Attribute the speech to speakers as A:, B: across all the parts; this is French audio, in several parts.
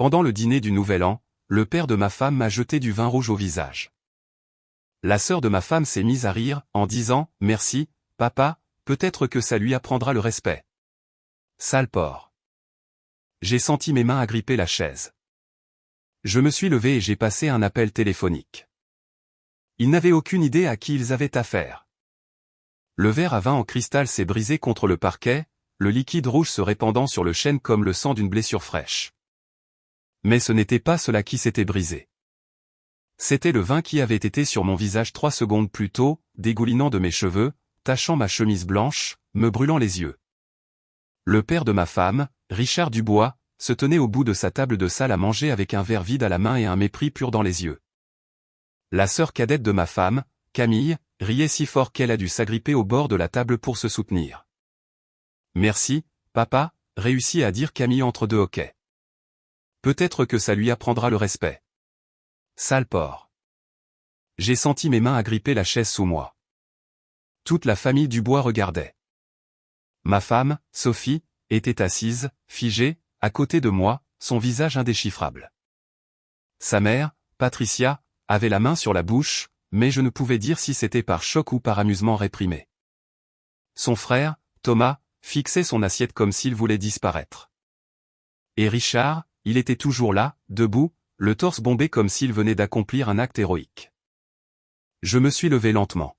A: Pendant le dîner du Nouvel An, le père de ma femme m'a jeté du vin rouge au visage. La sœur de ma femme s'est mise à rire, en disant « Merci, papa, peut-être que ça lui apprendra le respect. » Sale porc. J'ai senti mes mains agripper la chaise. Je me suis levé et j'ai passé un appel téléphonique. Ils n'avaient aucune idée à qui ils avaient affaire. Le verre à vin en cristal s'est brisé contre le parquet, le liquide rouge se répandant sur le chêne comme le sang d'une blessure fraîche. Mais ce n'était pas cela qui s'était brisé. C'était le vin qui avait été sur mon visage 3 secondes plus tôt, dégoulinant de mes cheveux, tachant ma chemise blanche, me brûlant les yeux. Le père de ma femme, Richard Dubois, se tenait au bout de sa table de salle à manger avec un verre vide à la main et un mépris pur dans les yeux. La sœur cadette de ma femme, Camille, riait si fort qu'elle a dû s'agripper au bord de la table pour se soutenir. « Merci, papa », réussit à dire Camille entre deux hoquets. Peut-être que ça lui apprendra le respect. Sale porc. J'ai senti mes mains agripper la chaise sous moi. Toute la famille Dubois regardait. Ma femme, Sophie, était assise, figée, à côté de moi, son visage indéchiffrable. Sa mère, Patricia, avait la main sur la bouche, mais je ne pouvais dire si c'était par choc ou par amusement réprimé. Son frère, Thomas, fixait son assiette comme s'il voulait disparaître. Et Richard, il était toujours là, debout, le torse bombé comme s'il venait d'accomplir un acte héroïque. Je me suis levé lentement.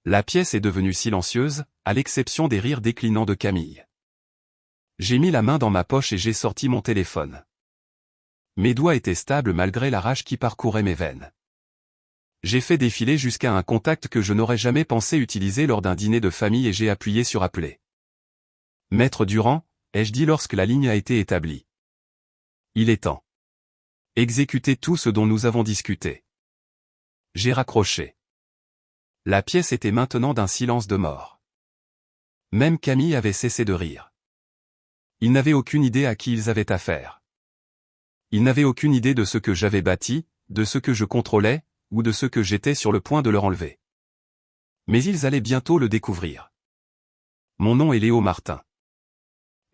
A: La pièce est devenue silencieuse, à l'exception des rires déclinants de Camille. J'ai mis la main dans ma poche et j'ai sorti mon téléphone. Mes doigts étaient stables malgré la rage qui parcourait mes veines. J'ai fait défiler jusqu'à un contact que je n'aurais jamais pensé utiliser lors d'un dîner de famille et j'ai appuyé sur appeler. « Maître Durand », ai-je dit lorsque la ligne a été établie. « Il est temps. Exécutez tout ce dont nous avons discuté. » J'ai raccroché. La pièce était maintenant d'un silence de mort. Même Camille avait cessé de rire. Ils n'avaient aucune idée à qui ils avaient affaire. Ils n'avaient aucune idée de ce que j'avais bâti, de ce que je contrôlais, ou de ce que j'étais sur le point de leur enlever. Mais ils allaient bientôt le découvrir. Mon nom est Léo Martin.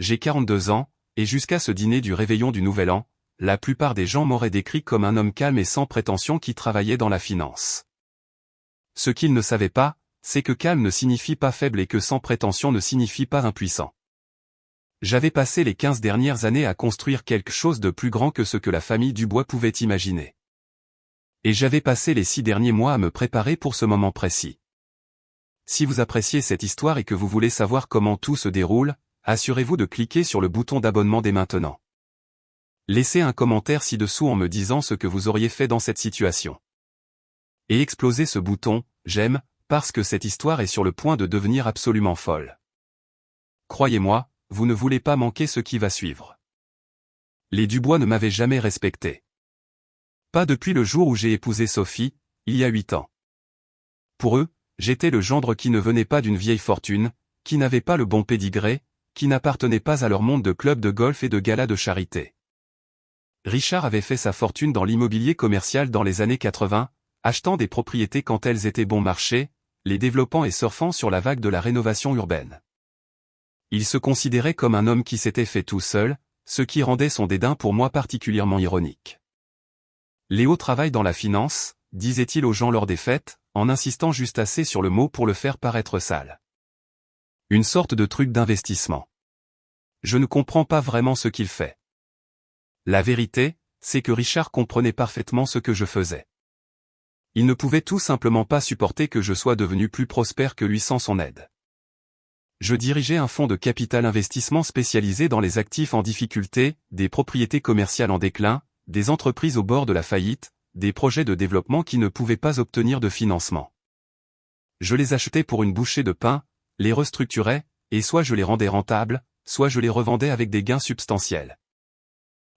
A: J'ai 42 ans, et jusqu'à ce dîner du réveillon du Nouvel An, la plupart des gens m'auraient décrit comme un homme calme et sans prétention qui travaillait dans la finance. Ce qu'ils ne savaient pas, c'est que calme ne signifie pas faible et que sans prétention ne signifie pas impuissant. J'avais passé les 15 dernières années à construire quelque chose de plus grand que ce que la famille Dubois pouvait imaginer. Et j'avais passé les 6 derniers mois à me préparer pour ce moment précis. Si vous appréciez cette histoire et que vous voulez savoir comment tout se déroule, assurez-vous de cliquer sur le bouton d'abonnement dès maintenant. Laissez un commentaire ci-dessous en me disant ce que vous auriez fait dans cette situation. Et explosez ce bouton « J'aime » parce que cette histoire est sur le point de devenir absolument folle. Croyez-moi, vous ne voulez pas manquer ce qui va suivre. Les Dubois ne m'avaient jamais respecté. Pas depuis le jour où j'ai épousé Sophie, il y a 8 ans. Pour eux, j'étais le gendre qui ne venait pas d'une vieille fortune, qui n'avait pas le bon pédigré, qui n'appartenait pas à leur monde de clubs de golf et de galas de charité. Richard avait fait sa fortune dans l'immobilier commercial dans les années 80, achetant des propriétés quand elles étaient bon marché, les développant et surfant sur la vague de la rénovation urbaine. Il se considérait comme un homme qui s'était fait tout seul, ce qui rendait son dédain pour moi particulièrement ironique. Léo travaille dans la finance, disait-il aux gens lors des fêtes, en insistant juste assez sur le mot pour le faire paraître sale. Une sorte de truc d'investissement. Je ne comprends pas vraiment ce qu'il fait. La vérité, c'est que Richard comprenait parfaitement ce que je faisais. Il ne pouvait tout simplement pas supporter que je sois devenu plus prospère que lui sans son aide. Je dirigeais un fonds de capital investissement spécialisé dans les actifs en difficulté, des propriétés commerciales en déclin, des entreprises au bord de la faillite, des projets de développement qui ne pouvaient pas obtenir de financement. Je les achetais pour une bouchée de pain, les restructurais, et soit je les rendais rentables, soit je les revendais avec des gains substantiels.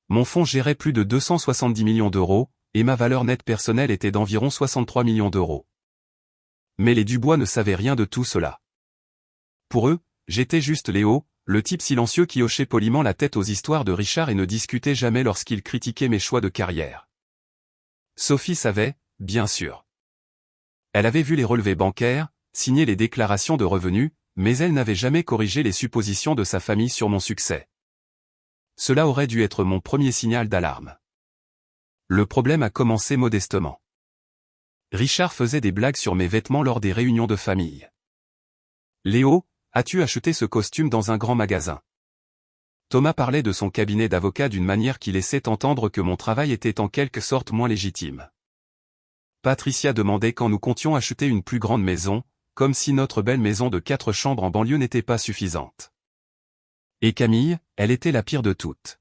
A: Mon fonds gérait plus de 270 millions d'euros, et ma valeur nette personnelle était d'environ 63 millions d'euros. Mais les Dubois ne savaient rien de tout cela. Pour eux, j'étais juste Léo, le type silencieux qui hochait poliment la tête aux histoires de Richard et ne discutait jamais lorsqu'il critiquait mes choix de carrière. Sophie savait, bien sûr. Elle avait vu les relevés bancaires, signé les déclarations de revenus, mais elle n'avait jamais corrigé les suppositions de sa famille sur mon succès. Cela aurait dû être mon premier signal d'alarme. Le problème a commencé modestement. Richard faisait des blagues sur mes vêtements lors des réunions de famille. Léo, as-tu acheté ce costume dans un grand magasin? Thomas parlait de son cabinet d'avocat d'une manière qui laissait entendre que mon travail était en quelque sorte moins légitime. Patricia demandait quand nous comptions acheter une plus grande maison, comme si notre belle maison de 4 chambres en banlieue n'était pas suffisante. Et Camille, elle était la pire de toutes.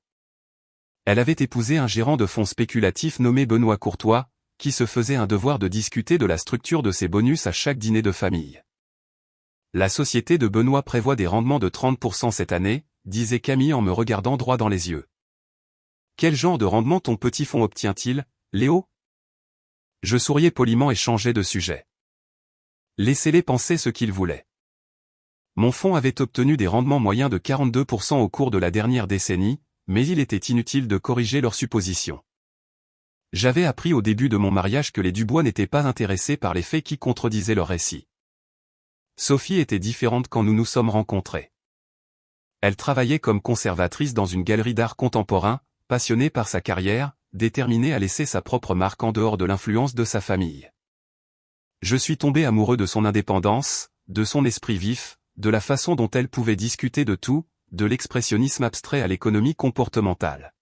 A: Elle avait épousé un gérant de fonds spéculatifs nommé Benoît Courtois, qui se faisait un devoir de discuter de la structure de ses bonus à chaque dîner de famille. La société de Benoît prévoit des rendements de 30% cette année, disait Camille en me regardant droit dans les yeux. Quel genre de rendement ton petit fonds obtient-il, Léo? Je souriais poliment et changeais de sujet. Laissez-les penser ce qu'ils voulaient. Mon fonds avait obtenu des rendements moyens de 42% au cours de la dernière décennie, mais il était inutile de corriger leurs suppositions. J'avais appris au début de mon mariage que les Dubois n'étaient pas intéressés par les faits qui contredisaient leur récit. Sophie était différente quand nous nous sommes rencontrés. Elle travaillait comme conservatrice dans une galerie d'art contemporain, passionnée par sa carrière, déterminée à laisser sa propre marque en dehors de l'influence de sa famille. Je suis tombé amoureux de son indépendance, de son esprit vif, de la façon dont elle pouvait discuter de tout, de l'expressionnisme abstrait à l'économie comportementale.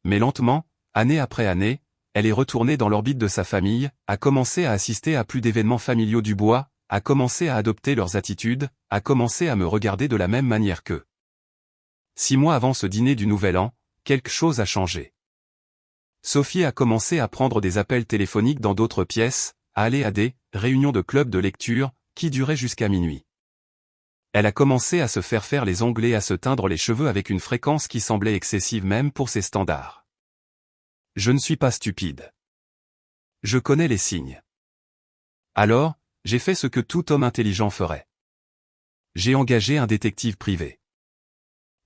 A: Mais lentement, année après année, elle est retournée dans l'orbite de sa famille, a commencé à assister à plus d'événements familiaux Dubois, a commencé à adopter leurs attitudes, a commencé à me regarder de la même manière qu'eux. 6 mois avant ce dîner du Nouvel An, quelque chose a changé. Sophie a commencé à prendre des appels téléphoniques dans d'autres pièces, à aller à des réunions de club de lecture, qui duraient jusqu'à minuit. Elle a commencé à se faire les ongles et à se teindre les cheveux avec une fréquence qui semblait excessive même pour ses standards. Je ne suis pas stupide. Je connais les signes. Alors, j'ai fait ce que tout homme intelligent ferait. J'ai engagé un détective privé.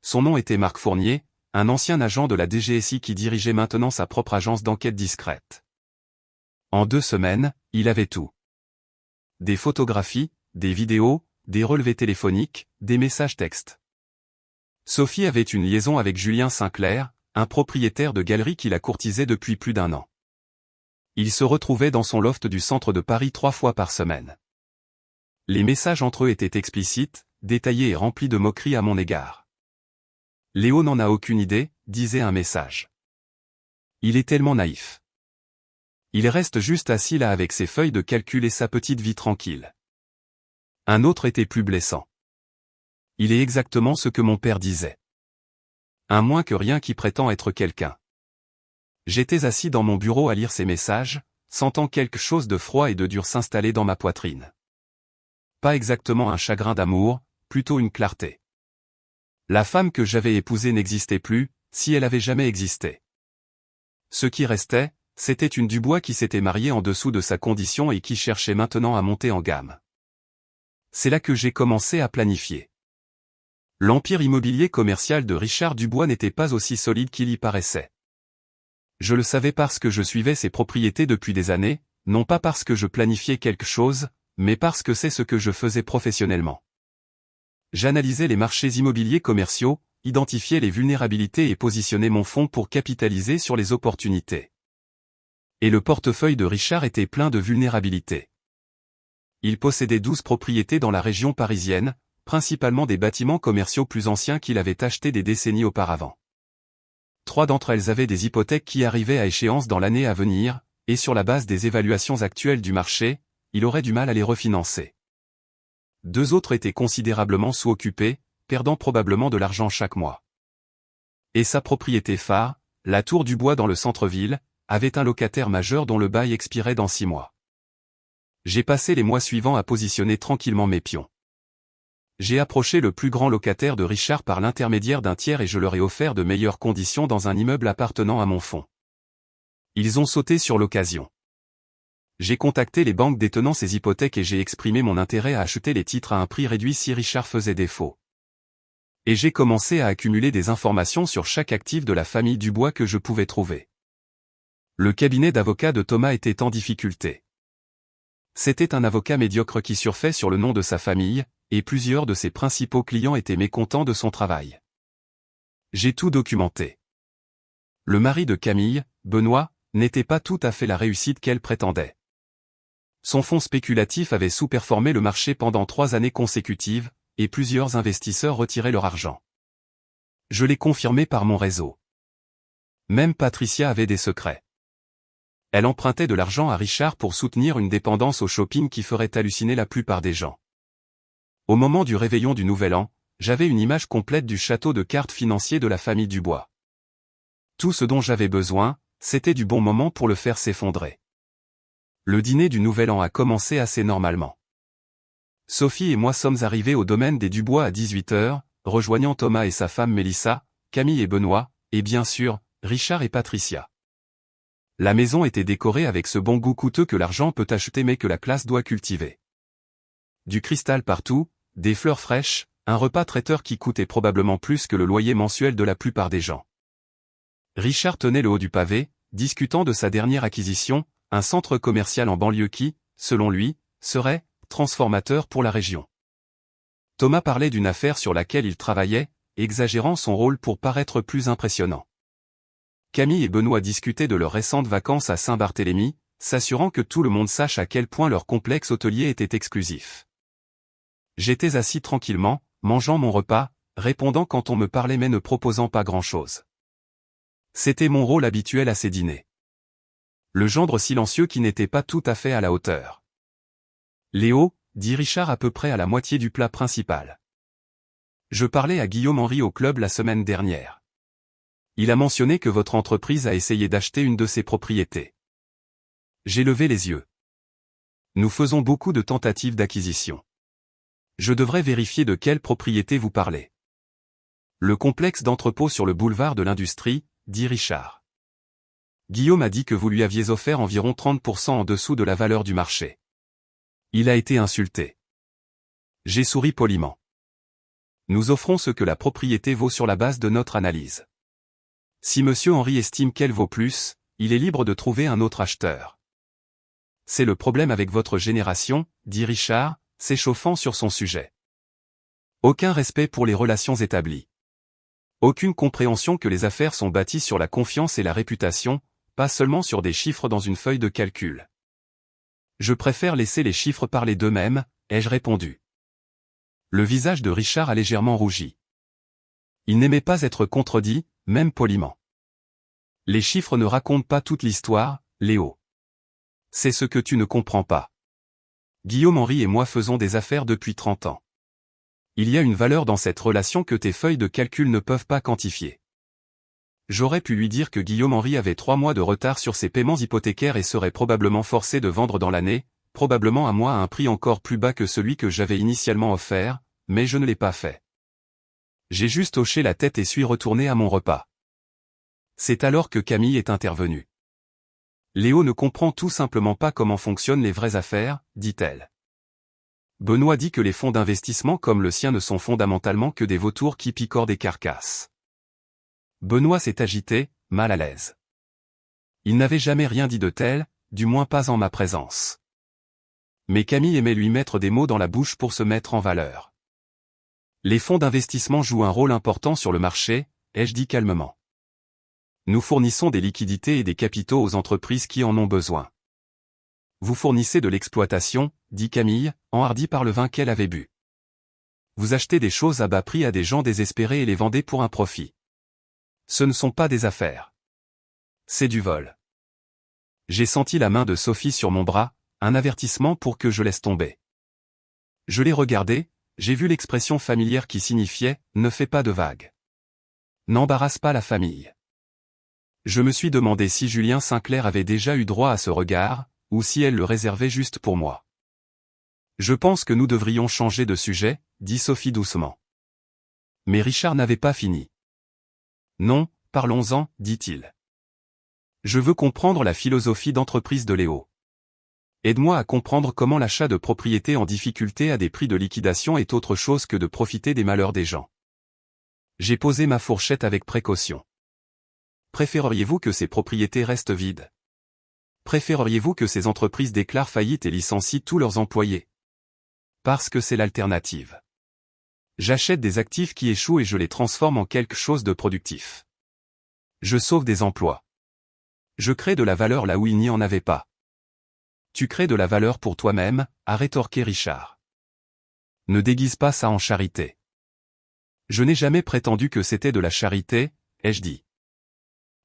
A: Son nom était Marc Fournier, un ancien agent de la DGSI qui dirigeait maintenant sa propre agence d'enquête discrète. En 2 semaines, il avait tout. Des photographies, des vidéos, des relevés téléphoniques, des messages textes. Sophie avait une liaison avec Julien Sinclair, un propriétaire de galerie qui la courtisait depuis plus d'1 an. Il se retrouvait dans son loft du centre de Paris 3 fois par semaine. Les messages entre eux étaient explicites, détaillés et remplis de moqueries à mon égard. Léo n'en a aucune idée, disait un message. Il est tellement naïf. Il reste juste assis là avec ses feuilles de calcul et sa petite vie tranquille. Un autre était plus blessant. Il est exactement ce que mon père disait. Un moins que rien qui prétend être quelqu'un. J'étais assis dans mon bureau à lire ces messages, sentant quelque chose de froid et de dur s'installer dans ma poitrine. Pas exactement un chagrin d'amour, plutôt une clarté. La femme que j'avais épousée n'existait plus, si elle avait jamais existé. Ce qui restait, c'était une Dubois qui s'était mariée en dessous de sa condition et qui cherchait maintenant à monter en gamme. C'est là que j'ai commencé à planifier. L'empire immobilier commercial de Richard Dubois n'était pas aussi solide qu'il y paraissait. Je le savais parce que je suivais ses propriétés depuis des années, non pas parce que je planifiais quelque chose, mais parce que c'est ce que je faisais professionnellement. J'analysais les marchés immobiliers commerciaux, identifiais les vulnérabilités et positionnais mon fonds pour capitaliser sur les opportunités. Et le portefeuille de Richard était plein de vulnérabilités. Il possédait 12 propriétés dans la région parisienne, principalement des bâtiments commerciaux plus anciens qu'il avait achetés des décennies auparavant. 3 d'entre elles avaient des hypothèques qui arrivaient à échéance dans l'année à venir, et sur la base des évaluations actuelles du marché, il aurait du mal à les refinancer. 2 autres étaient considérablement sous-occupées, perdant probablement de l'argent chaque mois. Et sa propriété phare, la Tour du Bois dans le centre-ville, avait un locataire majeur dont le bail expirait dans 6 mois. J'ai passé les mois suivants à positionner tranquillement mes pions. J'ai approché le plus grand locataire de Richard par l'intermédiaire d'un tiers et je leur ai offert de meilleures conditions dans un immeuble appartenant à mon fonds. Ils ont sauté sur l'occasion. J'ai contacté les banques détenant ces hypothèques et j'ai exprimé mon intérêt à acheter les titres à un prix réduit si Richard faisait défaut. Et j'ai commencé à accumuler des informations sur chaque actif de la famille Dubois que je pouvais trouver. Le cabinet d'avocats de Thomas était en difficulté. C'était un avocat médiocre qui surfait sur le nom de sa famille, et plusieurs de ses principaux clients étaient mécontents de son travail. J'ai tout documenté. Le mari de Camille, Benoît, n'était pas tout à fait la réussite qu'elle prétendait. Son fonds spéculatif avait sous-performé le marché pendant 3 années consécutives, et plusieurs investisseurs retiraient leur argent. Je l'ai confirmé par mon réseau. Même Patricia avait des secrets. Elle empruntait de l'argent à Richard pour soutenir une dépendance au shopping qui ferait halluciner la plupart des gens. Au moment du réveillon du Nouvel An, j'avais une image complète du château de cartes financier de la famille Dubois. Tout ce dont j'avais besoin, c'était du bon moment pour le faire s'effondrer. Le dîner du Nouvel An a commencé assez normalement. Sophie et moi sommes arrivés au domaine des Dubois à 18h, rejoignant Thomas et sa femme Mélissa, Camille et Benoît, et bien sûr, Richard et Patricia. La maison était décorée avec ce bon goût coûteux que l'argent peut acheter mais que la classe doit cultiver. Du cristal partout, des fleurs fraîches, un repas traiteur qui coûtait probablement plus que le loyer mensuel de la plupart des gens. Richard tenait le haut du pavé, discutant de sa dernière acquisition, un centre commercial en banlieue qui, selon lui, serait transformateur pour la région. Thomas parlait d'une affaire sur laquelle il travaillait, exagérant son rôle pour paraître plus impressionnant. Camille et Benoît discutaient de leurs récentes vacances à Saint-Barthélemy, s'assurant que tout le monde sache à quel point leur complexe hôtelier était exclusif. J'étais assis tranquillement, mangeant mon repas, répondant quand on me parlait mais ne proposant pas grand-chose. C'était mon rôle habituel à ces dîners. Le gendre silencieux qui n'était pas tout à fait à la hauteur. Léo, dit Richard à peu près à la moitié du plat principal. Je parlais à Guillaume Henry au club la semaine dernière. Il a mentionné que votre entreprise a essayé d'acheter une de ses propriétés. J'ai levé les yeux. Nous faisons beaucoup de tentatives d'acquisition. Je devrais vérifier de quelle propriété vous parlez. Le complexe d'entrepôt sur le boulevard de l'Industrie, dit Richard. Guillaume a dit que vous lui aviez offert environ 30% en dessous de la valeur du marché. Il a été insulté. J'ai souri poliment. Nous offrons ce que la propriété vaut sur la base de notre analyse. Si monsieur Henry estime qu'elle vaut plus, il est libre de trouver un autre acheteur. C'est le problème avec votre génération, dit Richard, s'échauffant sur son sujet. Aucun respect pour les relations établies. Aucune compréhension que les affaires sont bâties sur la confiance et la réputation, pas seulement sur des chiffres dans une feuille de calcul. Je préfère laisser les chiffres parler d'eux-mêmes, ai-je répondu. Le visage de Richard a légèrement rougi. Il n'aimait pas être contredit, même poliment. Les chiffres ne racontent pas toute l'histoire, Léo. C'est ce que tu ne comprends pas. Guillaume Henry et moi faisons des affaires depuis 30 ans. Il y a une valeur dans cette relation que tes feuilles de calcul ne peuvent pas quantifier. J'aurais pu lui dire que Guillaume Henry avait 3 mois de retard sur ses paiements hypothécaires et serait probablement forcé de vendre dans l'année, probablement à moi à un prix encore plus bas que celui que j'avais initialement offert, mais je ne l'ai pas fait. J'ai juste hoché la tête et suis retourné à mon repas. C'est alors que Camille est intervenue. Léo ne comprend tout simplement pas comment fonctionnent les vraies affaires, dit-elle. Benoît dit que les fonds d'investissement comme le sien ne sont fondamentalement que des vautours qui picorent des carcasses. Benoît s'est agité, mal à l'aise. Il n'avait jamais rien dit de tel, du moins pas en ma présence. Mais Camille aimait lui mettre des mots dans la bouche pour se mettre en valeur. Les fonds d'investissement jouent un rôle important sur le marché, ai-je dit calmement. Nous fournissons des liquidités et des capitaux aux entreprises qui en ont besoin. Vous fournissez de l'exploitation, dit Camille, enhardie par le vin qu'elle avait bu. Vous achetez des choses à bas prix à des gens désespérés et les vendez pour un profit. Ce ne sont pas des affaires. C'est du vol. J'ai senti la main de Sophie sur mon bras, un avertissement pour que je laisse tomber. Je l'ai regardé, j'ai vu l'expression familière qui signifiait « ne fais pas de vagues ». N'embarrasse pas la famille. Je me suis demandé si Julien Sinclair avait déjà eu droit à ce regard, ou si elle le réservait juste pour moi. Je pense que nous devrions changer de sujet, dit Sophie doucement. Mais Richard n'avait pas fini. Non, parlons-en, dit-il. Je veux comprendre la philosophie d'entreprise de Léo. Aide-moi à comprendre comment l'achat de propriétés en difficulté à des prix de liquidation est autre chose que de profiter des malheurs des gens. J'ai posé ma fourchette avec précaution. Préféreriez-vous que ces propriétés restent vides? Préféreriez-vous que ces entreprises déclarent faillite et licencient tous leurs employés? Parce que c'est l'alternative. J'achète des actifs qui échouent et je les transforme en quelque chose de productif. Je sauve des emplois. Je crée de la valeur là où il n'y en avait pas. Tu crées de la valeur pour toi-même, a rétorqué Richard. Ne déguise pas ça en charité. Je n'ai jamais prétendu que c'était de la charité, ai-je dit.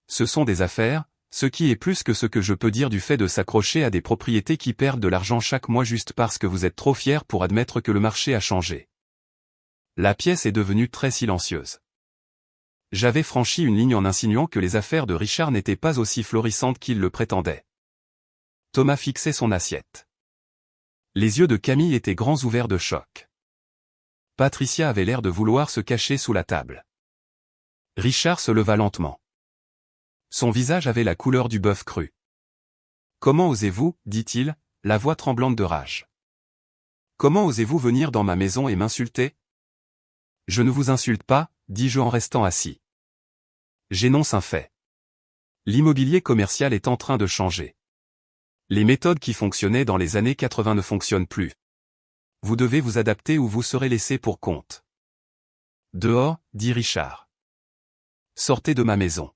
A: Ce sont des affaires, ce qui est plus que ce que je peux dire du fait de s'accrocher à des propriétés qui perdent de l'argent chaque mois juste parce que vous êtes trop fier pour admettre que le marché a changé. La pièce est devenue très silencieuse. J'avais franchi une ligne en insinuant que les affaires de Richard n'étaient pas aussi florissantes qu'il le prétendait. Thomas fixait son assiette. Les yeux de Camille étaient grands ouverts de choc. Patricia avait l'air de vouloir se cacher sous la table. Richard se leva lentement. Son visage avait la couleur du bœuf cru. « Comment osez-vous, dit-il, la voix tremblante de rage. Comment osez-vous venir dans ma maison et m'insulter ? Je ne vous insulte pas, dis-je en restant assis. J'énonce un fait. L'immobilier commercial est en train de changer. Les méthodes qui fonctionnaient dans les années 80 ne fonctionnent plus. Vous devez vous adapter ou vous serez laissé pour compte. Dehors, dit Richard. Sortez de ma maison.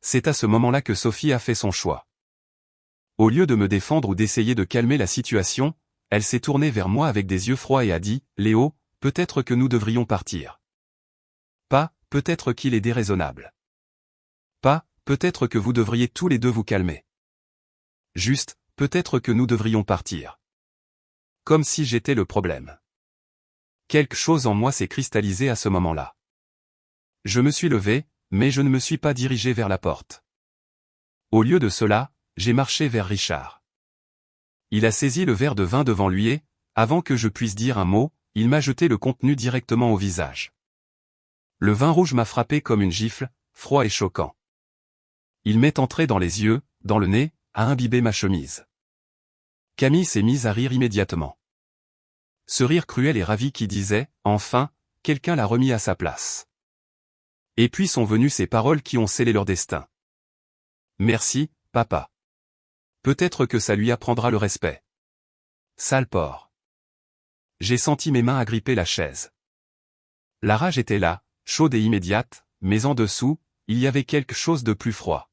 A: C'est à ce moment-là que Sophie a fait son choix. Au lieu de me défendre ou d'essayer de calmer la situation, elle s'est tournée vers moi avec des yeux froids et a dit, « Léo, peut-être que nous devrions partir. » Pas, peut-être qu'il est déraisonnable. Pas, peut-être que vous devriez tous les deux vous calmer. Juste, peut-être que nous devrions partir. Comme si j'étais le problème. Quelque chose en moi s'est cristallisé à ce moment-là. Je me suis levé, mais je ne me suis pas dirigé vers la porte. Au lieu de cela, j'ai marché vers Richard. Il a saisi le verre de vin devant lui et, avant que je puisse dire un mot, il m'a jeté le contenu directement au visage. Le vin rouge m'a frappé comme une gifle, froid et choquant. Il m'est entré dans les yeux, dans le nez, a imbibé ma chemise. Camille s'est mise à rire immédiatement. Ce rire cruel et ravi qui disait, enfin, quelqu'un l'a remis à sa place. Et puis sont venues ces paroles qui ont scellé leur destin. Merci, papa. Peut-être que ça lui apprendra le respect. Sale porc. J'ai senti mes mains agripper la chaise. La rage était là, chaude et immédiate, mais en dessous, il y avait quelque chose de plus froid.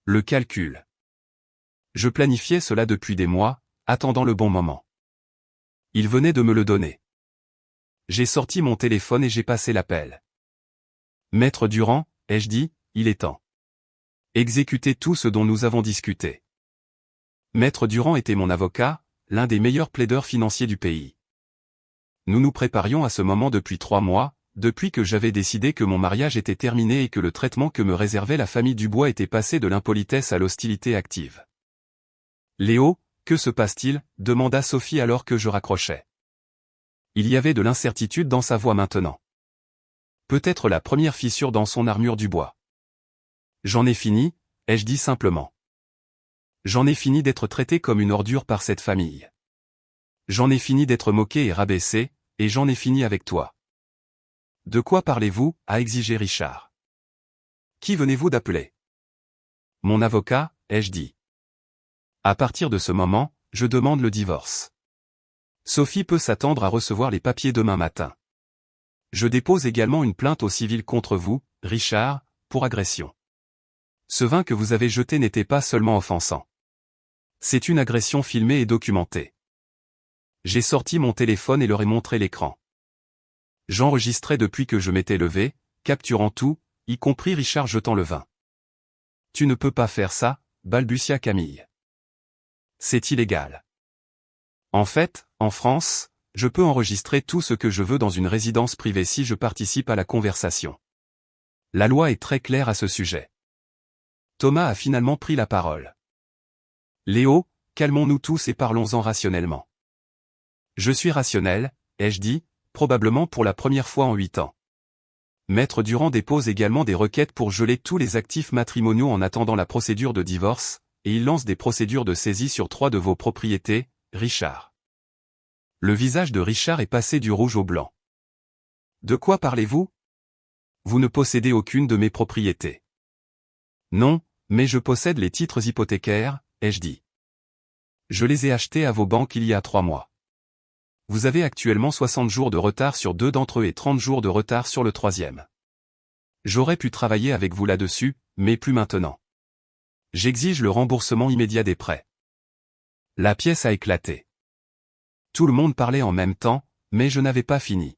A: Le calcul. Je planifiais cela depuis des mois, attendant le bon moment. Il venait de me le donner. J'ai sorti mon téléphone et j'ai passé l'appel. Maître Durand, ai-je dit, il est temps. Exécutez tout ce dont nous avons discuté. Maître Durand était mon avocat, l'un des meilleurs plaideurs financiers du pays. Nous nous préparions à ce moment depuis 3 mois, depuis que j'avais décidé que mon mariage était terminé et que le traitement que me réservait la famille Dubois était passé de l'impolitesse à l'hostilité active. Léo, que se passe-t-il ? Demanda Sophie alors que je raccrochais. Il y avait de l'incertitude dans sa voix maintenant. Peut-être la première fissure dans son armure Dubois. J'en ai fini, ai-je dit simplement. J'en ai fini d'être traité comme une ordure par cette famille. J'en ai fini d'être moqué et rabaissé, et j'en ai fini avec toi. De quoi parlez-vous ? A exigé Richard. Qui venez-vous d'appeler ? Mon avocat, ai-je dit. À partir de ce moment, je demande le divorce. Sophie peut s'attendre à recevoir les papiers demain matin. Je dépose également une plainte au civil contre vous, Richard, pour agression. Ce vin que vous avez jeté n'était pas seulement offensant. C'est une agression filmée et documentée. J'ai sorti mon téléphone et leur ai montré l'écran. J'enregistrais depuis que je m'étais levé, capturant tout, y compris Richard jetant le vin. Tu ne peux pas faire ça, balbutia Camille. C'est illégal. En fait, en France, je peux enregistrer tout ce que je veux dans une résidence privée si je participe à la conversation. La loi est très claire à ce sujet. Thomas a finalement pris la parole. Léo, calmons-nous tous et parlons-en rationnellement. Je suis rationnel, ai-je dit, probablement pour la première fois en 8 ans. Maître Durand dépose également des requêtes pour geler tous les actifs matrimoniaux en attendant la procédure de divorce, et il lance des procédures de saisie sur 3 de vos propriétés, Richard. Le visage de Richard est passé du rouge au blanc. De quoi parlez-vous ? Vous ne possédez aucune de mes propriétés. Non, mais je possède les titres hypothécaires, ai-je dit. Je les ai achetés à vos banques il y a 3 mois. vous avez actuellement 60 jours de retard sur 2 d'entre eux et 30 jours de retard sur le troisième. J'aurais pu travailler avec vous là-dessus, mais plus maintenant. J'exige le remboursement immédiat des prêts. La pièce a éclaté. Tout le monde parlait en même temps, mais je n'avais pas fini.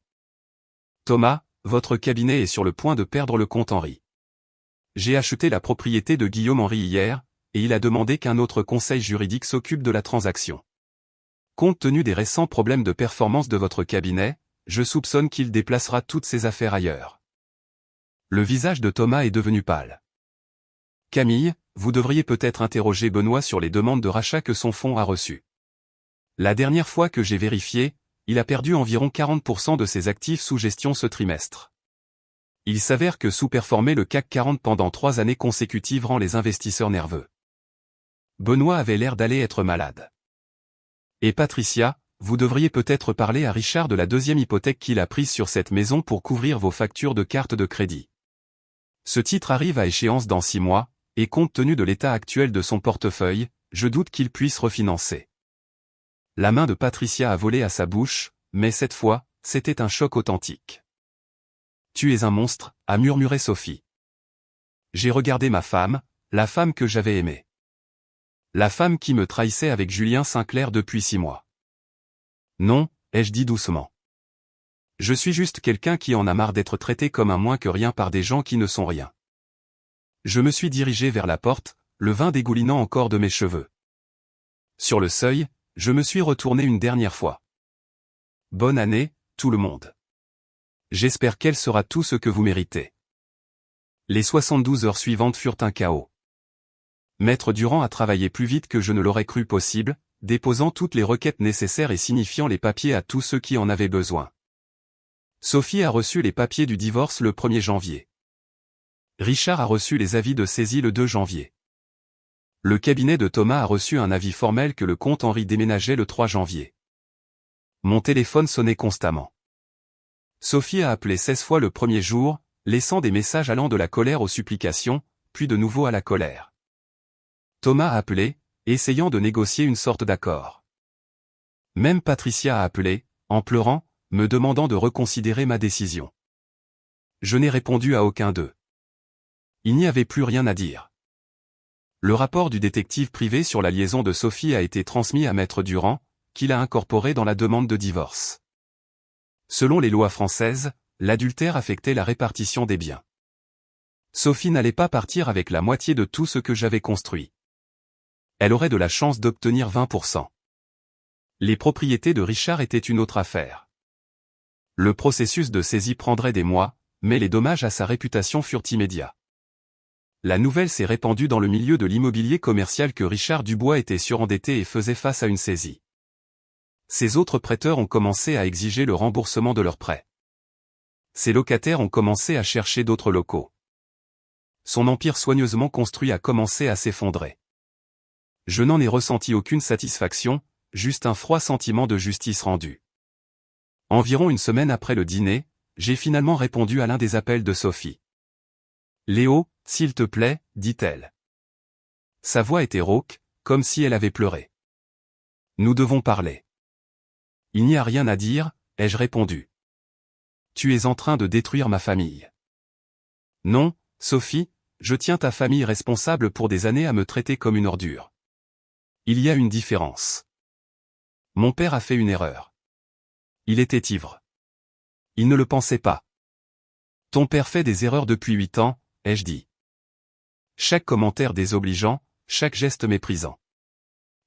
A: Thomas, votre cabinet est sur le point de perdre le compte Henri. J'ai acheté la propriété de Guillaume Henri hier, et il a demandé qu'un autre conseil juridique s'occupe de la transaction. Compte tenu des récents problèmes de performance de votre cabinet, je soupçonne qu'il déplacera toutes ses affaires ailleurs. Le visage de Thomas est devenu pâle. Camille, vous devriez peut-être interroger Benoît sur les demandes de rachat que son fonds a reçues. La dernière fois que j'ai vérifié, il a perdu environ 40% de ses actifs sous gestion ce trimestre. Il s'avère que sous-performer le CAC 40 pendant 3 années consécutives rend les investisseurs nerveux. Benoît avait l'air d'aller être malade. Et Patricia, vous devriez peut-être parler à Richard de la deuxième hypothèque qu'il a prise sur cette maison pour couvrir vos factures de carte de crédit. Ce titre arrive à échéance dans 6 mois, et compte tenu de l'état actuel de son portefeuille, je doute qu'il puisse refinancer. La main de Patricia a volé à sa bouche, mais cette fois, c'était un choc authentique. Tu es un monstre, a murmuré Sophie. J'ai regardé ma femme, la femme que j'avais aimée. La femme qui me trahissait avec Julien Sinclair depuis 6 mois. Non, ai-je dit doucement. Je suis juste quelqu'un qui en a marre d'être traité comme un moins que rien par des gens qui ne sont rien. Je me suis dirigé vers la porte, le vin dégoulinant encore de mes cheveux. Sur le seuil, je me suis retourné une dernière fois. Bonne année, tout le monde. J'espère qu'elle sera tout ce que vous méritez. Les 72 heures suivantes furent un chaos. Maître Durand a travaillé plus vite que je ne l'aurais cru possible, déposant toutes les requêtes nécessaires et signifiant les papiers à tous ceux qui en avaient besoin. Sophie a reçu les papiers du divorce le 1er janvier. Richard a reçu les avis de saisie le 2 janvier. Le cabinet de Thomas a reçu un avis formel que le comte Henri déménageait le 3 janvier. Mon téléphone sonnait constamment. Sophie a appelé 16 fois le premier jour, laissant des messages allant de la colère aux supplications, puis de nouveau à la colère. Thomas a appelé, essayant de négocier une sorte d'accord. Même Patricia a appelé, en pleurant, me demandant de reconsidérer ma décision. Je n'ai répondu à aucun d'eux. Il n'y avait plus rien à dire. Le rapport du détective privé sur la liaison de Sophie a été transmis à Maître Durand, qui l'a incorporé dans la demande de divorce. Selon les lois françaises, l'adultère affectait la répartition des biens. Sophie n'allait pas partir avec la moitié de tout ce que j'avais construit. Elle aurait de la chance d'obtenir 20%. Les propriétés de Richard étaient une autre affaire. Le processus de saisie prendrait des mois, mais les dommages à sa réputation furent immédiats. La nouvelle s'est répandue dans le milieu de l'immobilier commercial que Richard Dubois était surendetté et faisait face à une saisie. Ses autres prêteurs ont commencé à exiger le remboursement de leurs prêts. Ses locataires ont commencé à chercher d'autres locaux. Son empire soigneusement construit a commencé à s'effondrer. Je n'en ai ressenti aucune satisfaction, juste un froid sentiment de justice rendue. Environ une semaine après le dîner, j'ai finalement répondu à l'un des appels de Sophie. Léo, s'il te plaît, dit-elle. Sa voix était rauque, comme si elle avait pleuré. Nous devons parler. Il n'y a rien à dire, ai-je répondu. Tu es en train de détruire ma famille. Non, Sophie, je tiens ta famille responsable pour des années à me traiter comme une ordure. Il y a une différence. Mon père a fait une erreur. Il était ivre. Il ne le pensait pas. Ton père fait des erreurs depuis 8 ans, ai-je dit. Chaque commentaire désobligeant, chaque geste méprisant.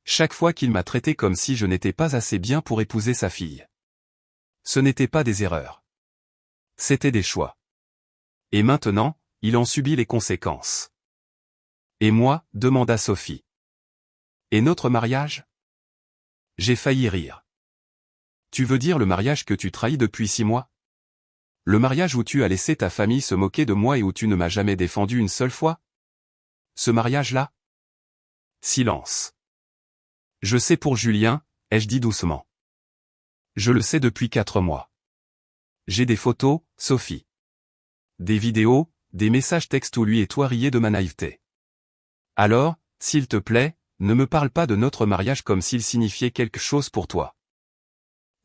A: Chaque fois qu'il m'a traité comme si je n'étais pas assez bien pour épouser sa fille. Ce n'étaient pas des erreurs. C'étaient des choix. Et maintenant, il en subit les conséquences. Et moi, demanda Sophie. Et notre mariage? J'ai failli rire. Tu veux dire le mariage que tu trahis depuis 6 mois? Le mariage où tu as laissé ta famille se moquer de moi et où tu ne m'as jamais défendu une seule fois? Ce mariage-là? Silence. Je sais pour Julien, ai-je dit doucement. Je le sais depuis 4 mois. J'ai des photos, Sophie. Des vidéos, des messages textes où lui et toi riez de ma naïveté. Alors, s'il te plaît, ne me parle pas de notre mariage comme s'il signifiait quelque chose pour toi.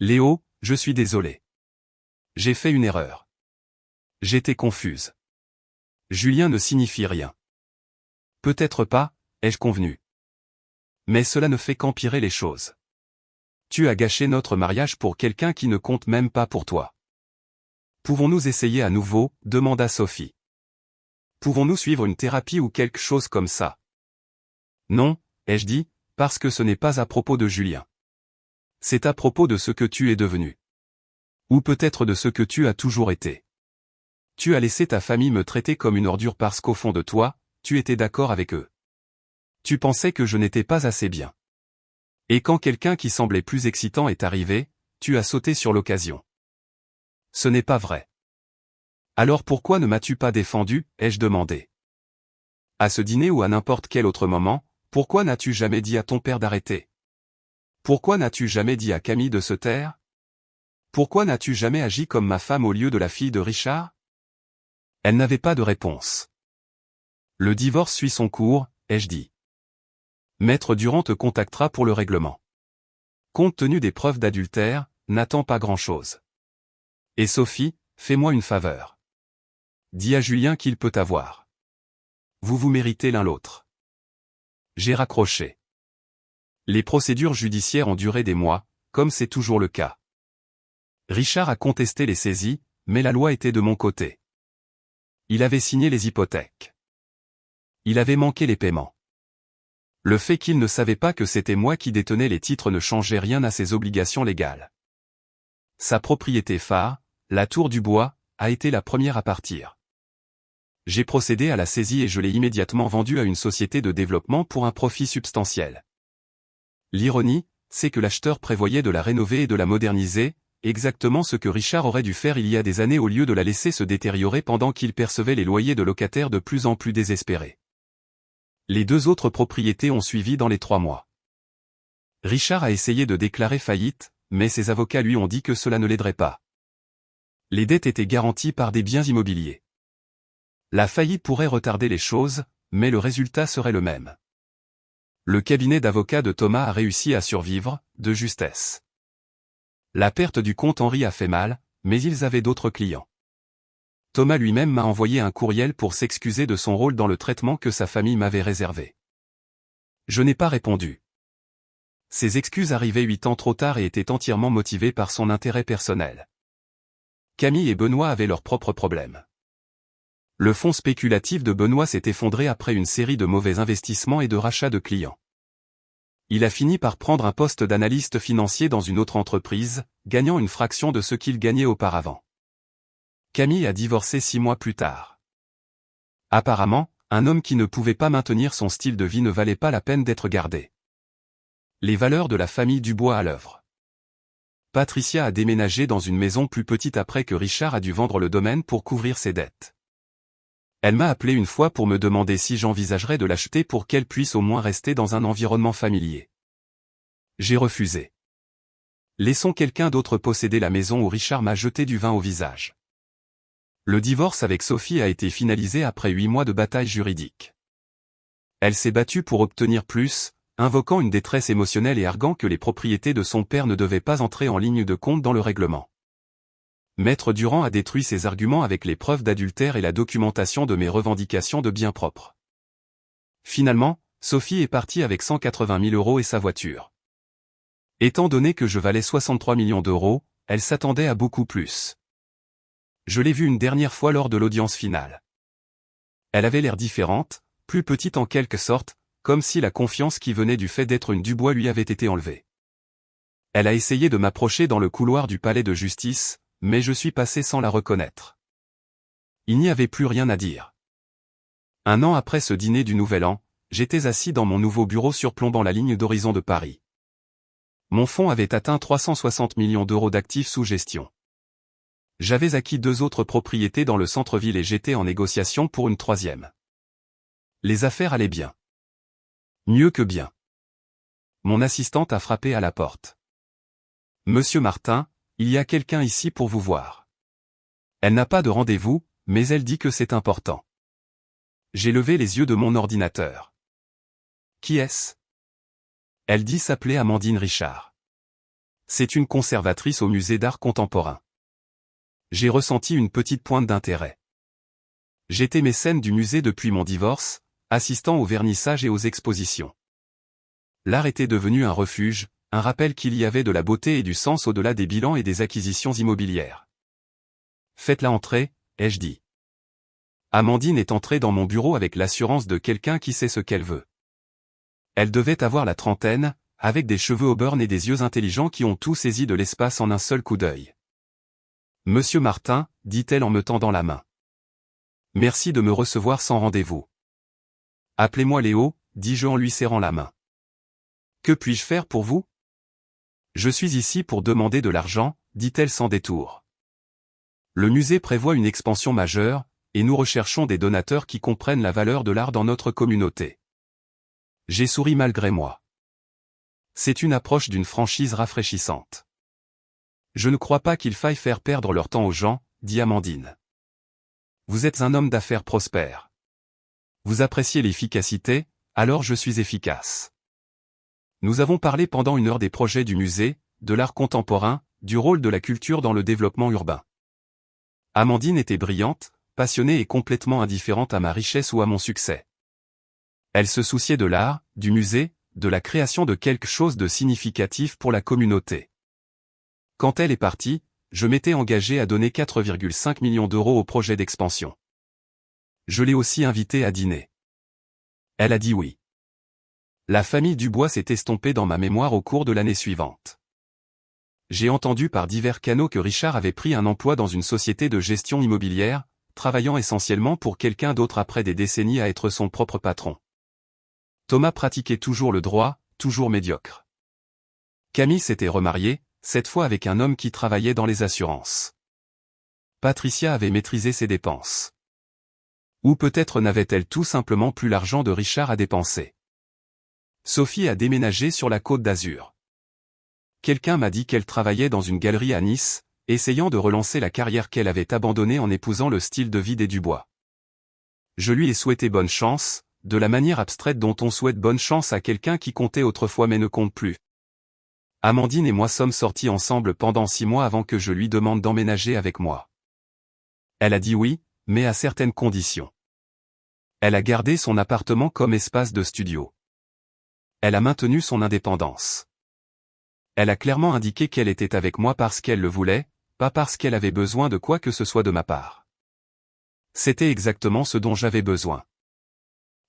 A: Léo, je suis désolé. J'ai fait une erreur. J'étais confuse. Julien ne signifie rien. Peut-être pas, ai-je convenu. Mais cela ne fait qu'empirer les choses. Tu as gâché notre mariage pour quelqu'un qui ne compte même pas pour toi. Pouvons-nous essayer à nouveau, demanda Sophie. Pouvons-nous suivre une thérapie ou quelque chose comme ça? Non, ai-je dit, parce que ce n'est pas à propos de Julien. C'est à propos de ce que tu es devenu. Ou peut-être de ce que tu as toujours été. Tu as laissé ta famille me traiter comme une ordure parce qu'au fond de toi, tu étais d'accord avec eux. Tu pensais que je n'étais pas assez bien. Et quand quelqu'un qui semblait plus excitant est arrivé, tu as sauté sur l'occasion. Ce n'est pas vrai. Alors pourquoi ne m'as-tu pas défendu, ai-je demandé. À ce dîner ou à n'importe quel autre moment, pourquoi n'as-tu jamais dit à ton père d'arrêter? Pourquoi n'as-tu jamais dit à Camille de se taire? Pourquoi n'as-tu jamais agi comme ma femme au lieu de la fille de Richard? Elle n'avait pas de réponse. Le divorce suit son cours, ai-je dit. Maître Durand te contactera pour le règlement. Compte tenu des preuves d'adultère, n'attends pas grand-chose. Et Sophie, fais-moi une faveur. Dis à Julien qu'il peut t'avoir. Vous vous méritez l'un l'autre. J'ai raccroché. Les procédures judiciaires ont duré des mois, comme c'est toujours le cas. Richard a contesté les saisies, mais la loi était de mon côté. Il avait signé les hypothèques. Il avait manqué les paiements. Le fait qu'il ne savait pas que c'était moi qui détenais les titres ne changeait rien à ses obligations légales. Sa propriété phare, la Tour du Bois, a été la première à partir. J'ai procédé à la saisie et je l'ai immédiatement vendue à une société de développement pour un profit substantiel. L'ironie, c'est que l'acheteur prévoyait de la rénover et de la moderniser, exactement ce que Richard aurait dû faire il y a des années au lieu de la laisser se détériorer pendant qu'il percevait les loyers de locataires de plus en plus désespérés. Les 2 autres propriétés ont suivi dans les 3 mois. Richard a essayé de déclarer faillite, mais ses avocats lui ont dit que cela ne l'aiderait pas. Les dettes étaient garanties par des biens immobiliers. La faillite pourrait retarder les choses, mais le résultat serait le même. Le cabinet d'avocats de Thomas a réussi à survivre, de justesse. La perte du comte Henri a fait mal, mais ils avaient d'autres clients. Thomas lui-même m'a envoyé un courriel pour s'excuser de son rôle dans le traitement que sa famille m'avait réservé. Je n'ai pas répondu. Ces excuses arrivaient 8 ans trop tard et étaient entièrement motivées par son intérêt personnel. Camille et Benoît avaient leurs propres problèmes. Le fonds spéculatif de Benoît s'est effondré après une série de mauvais investissements et de rachats de clients. Il a fini par prendre un poste d'analyste financier dans une autre entreprise, gagnant une fraction de ce qu'il gagnait auparavant. Camille a divorcé 6 mois plus tard. Apparemment, un homme qui ne pouvait pas maintenir son style de vie ne valait pas la peine d'être gardé. Les valeurs de la famille Dubois à l'œuvre. Patricia a déménagé dans une maison plus petite après que Richard a dû vendre le domaine pour couvrir ses dettes. Elle m'a appelé une fois pour me demander si j'envisagerais de l'acheter pour qu'elle puisse au moins rester dans un environnement familier. J'ai refusé. Laissons quelqu'un d'autre posséder la maison où Richard m'a jeté du vin au visage. Le divorce avec Sophie a été finalisé après 8 mois de bataille juridique. Elle s'est battue pour obtenir plus, invoquant une détresse émotionnelle et arguant que les propriétés de son père ne devaient pas entrer en ligne de compte dans le règlement. Maître Durand a détruit ses arguments avec les preuves d'adultère et la documentation de mes revendications de biens propres. Finalement, Sophie est partie avec 180 000 € et sa voiture. Étant donné que je valais 63 millions d'euros, elle s'attendait à beaucoup plus. Je l'ai vue une dernière fois lors de l'audience finale. Elle avait l'air différente, plus petite en quelque sorte, comme si la confiance qui venait du fait d'être une Dubois lui avait été enlevée. Elle a essayé de m'approcher dans le couloir du palais de justice, mais je suis passé sans la reconnaître. Il n'y avait plus rien à dire. 1 an après ce dîner du Nouvel An, j'étais assis dans mon nouveau bureau surplombant la ligne d'horizon de Paris. Mon fonds avait atteint 360 millions d'euros d'actifs sous gestion. J'avais acquis 2 autres propriétés dans le centre-ville et j'étais en négociation pour une 3e. Les affaires allaient bien. Mieux que bien. Mon assistante a frappé à la porte. « Monsieur Martin, il y a quelqu'un ici pour vous voir. » Elle n'a pas de rendez-vous, mais elle dit que c'est important. J'ai levé les yeux de mon ordinateur. Qui est-ce? Elle dit s'appeler Amandine Richard. C'est une conservatrice au musée d'art contemporain. J'ai ressenti une petite pointe d'intérêt. J'étais mécène du musée depuis mon divorce, assistant aux vernissages et aux expositions. L'art était devenu un refuge, un rappel qu'il y avait de la beauté et du sens au-delà des bilans et des acquisitions immobilières. Faites-la entrer, ai-je dit. Amandine est entrée dans mon bureau avec l'assurance de quelqu'un qui sait ce qu'elle veut. Elle devait avoir la trentaine, avec des cheveux au burn et des yeux intelligents qui ont tout saisi de l'espace en un seul coup d'œil. « Monsieur Martin », dit-elle en me tendant la main. « Merci de me recevoir sans rendez-vous. »« Appelez-moi Léo », dis-je en lui serrant la main. « Que puis-je faire pour vous ?»« Je suis ici pour demander de l'argent », dit-elle sans détour. « Le musée prévoit une expansion majeure, et nous recherchons des donateurs qui comprennent la valeur de l'art dans notre communauté. » J'ai souri malgré moi. C'est une approche d'une franchise rafraîchissante. Je ne crois pas qu'il faille faire perdre leur temps aux gens, dit Amandine. Vous êtes un homme d'affaires prospère. Vous appréciez l'efficacité, alors je suis efficace. Nous avons parlé pendant 1 heure des projets du musée, de l'art contemporain, du rôle de la culture dans le développement urbain. Amandine était brillante, passionnée et complètement indifférente à ma richesse ou à mon succès. Elle se souciait de l'art, du musée, de la création de quelque chose de significatif pour la communauté. Quand elle est partie, je m'étais engagé à donner 4,5 millions d'euros au projet d'expansion. Je l'ai aussi invitée à dîner. Elle a dit oui. La famille Dubois s'est estompée dans ma mémoire au cours de l'année suivante. J'ai entendu par divers canaux que Richard avait pris un emploi dans une société de gestion immobilière, travaillant essentiellement pour quelqu'un d'autre après des décennies à être son propre patron. Thomas pratiquait toujours le droit, toujours médiocre. Camille s'était remariée, cette fois avec un homme qui travaillait dans les assurances. Patricia avait maîtrisé ses dépenses. Ou peut-être n'avait-elle tout simplement plus l'argent de Richard à dépenser. Sophie a déménagé sur la Côte d'Azur. Quelqu'un m'a dit qu'elle travaillait dans une galerie à Nice, essayant de relancer la carrière qu'elle avait abandonnée en épousant le style de vie des Dubois. Je lui ai souhaité bonne chance, de la manière abstraite dont on souhaite bonne chance à quelqu'un qui comptait autrefois mais ne compte plus. Amandine et moi sommes sortis ensemble pendant 6 mois avant que je lui demande d'emménager avec moi. Elle a dit oui, mais à certaines conditions. Elle a gardé son appartement comme espace de studio. Elle a maintenu son indépendance. Elle a clairement indiqué qu'elle était avec moi parce qu'elle le voulait, pas parce qu'elle avait besoin de quoi que ce soit de ma part. C'était exactement ce dont j'avais besoin.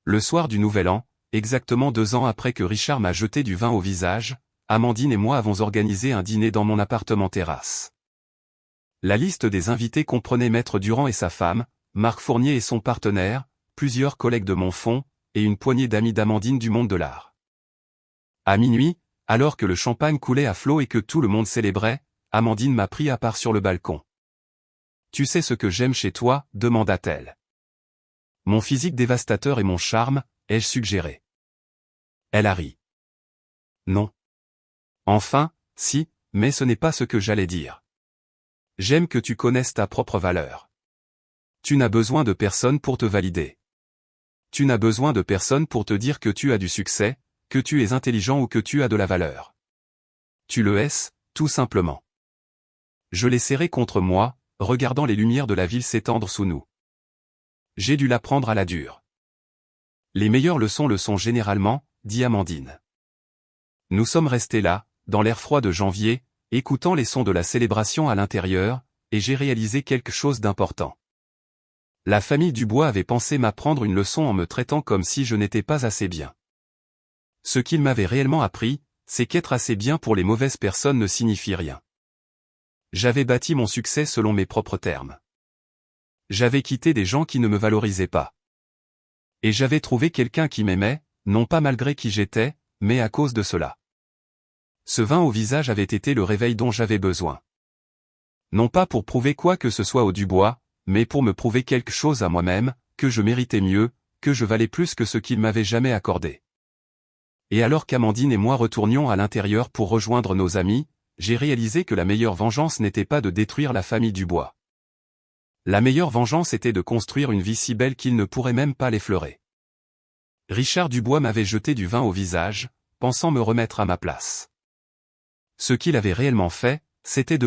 A: Le soir du Nouvel An, exactement 2 ans après que Richard m'a jeté du vin au visage, Amandine et moi avons organisé un dîner dans mon appartement terrasse. La liste des invités comprenait Maître Durand et sa femme, Marc Fournier et son partenaire, plusieurs collègues de mon fonds, et une poignée d'amis d'Amandine du monde de l'art. À minuit, alors que le champagne coulait à flots et que tout le monde célébrait, Amandine m'a pris à part sur le balcon. « Tu sais ce que j'aime chez toi ?» demanda-t-elle. « Mon physique dévastateur et mon charme » ai-je suggéré. Elle a ri. « Non. » Enfin, si, mais ce n'est pas ce que j'allais dire. J'aime que tu connaisses ta propre valeur. Tu n'as besoin de personne pour te valider. Tu n'as besoin de personne pour te dire que tu as du succès, que tu es intelligent ou que tu as de la valeur. Tu le es, tout simplement. Je l'ai serré contre moi, regardant les lumières de la ville s'étendre sous nous. J'ai dû l'apprendre à la dure. Les meilleures leçons le sont généralement, dit Amandine. Nous sommes restés là, dans l'air froid de janvier, écoutant les sons de la célébration à l'intérieur, et j'ai réalisé quelque chose d'important. La famille Dubois avait pensé m'apprendre une leçon en me traitant comme si je n'étais pas assez bien. Ce qu'ils m'avaient réellement appris, c'est qu'être assez bien pour les mauvaises personnes ne signifie rien. J'avais bâti mon succès selon mes propres termes. J'avais quitté des gens qui ne me valorisaient pas. Et j'avais trouvé quelqu'un qui m'aimait, non pas malgré qui j'étais, mais à cause de cela. Ce vin au visage avait été le réveil dont j'avais besoin. Non pas pour prouver quoi que ce soit aux Dubois, mais pour me prouver quelque chose à moi-même, que je méritais mieux, que je valais plus que ce qu'ils m'avaient jamais accordé. Et alors qu'Amandine et moi retournions à l'intérieur pour rejoindre nos amis, j'ai réalisé que la meilleure vengeance n'était pas de détruire la famille Dubois. La meilleure vengeance était de construire une vie si belle qu'ils ne pourraient même pas l'effleurer. Richard Dubois m'avait jeté du vin au visage, pensant me remettre à ma place. Ce qu'il avait réellement fait, c'était de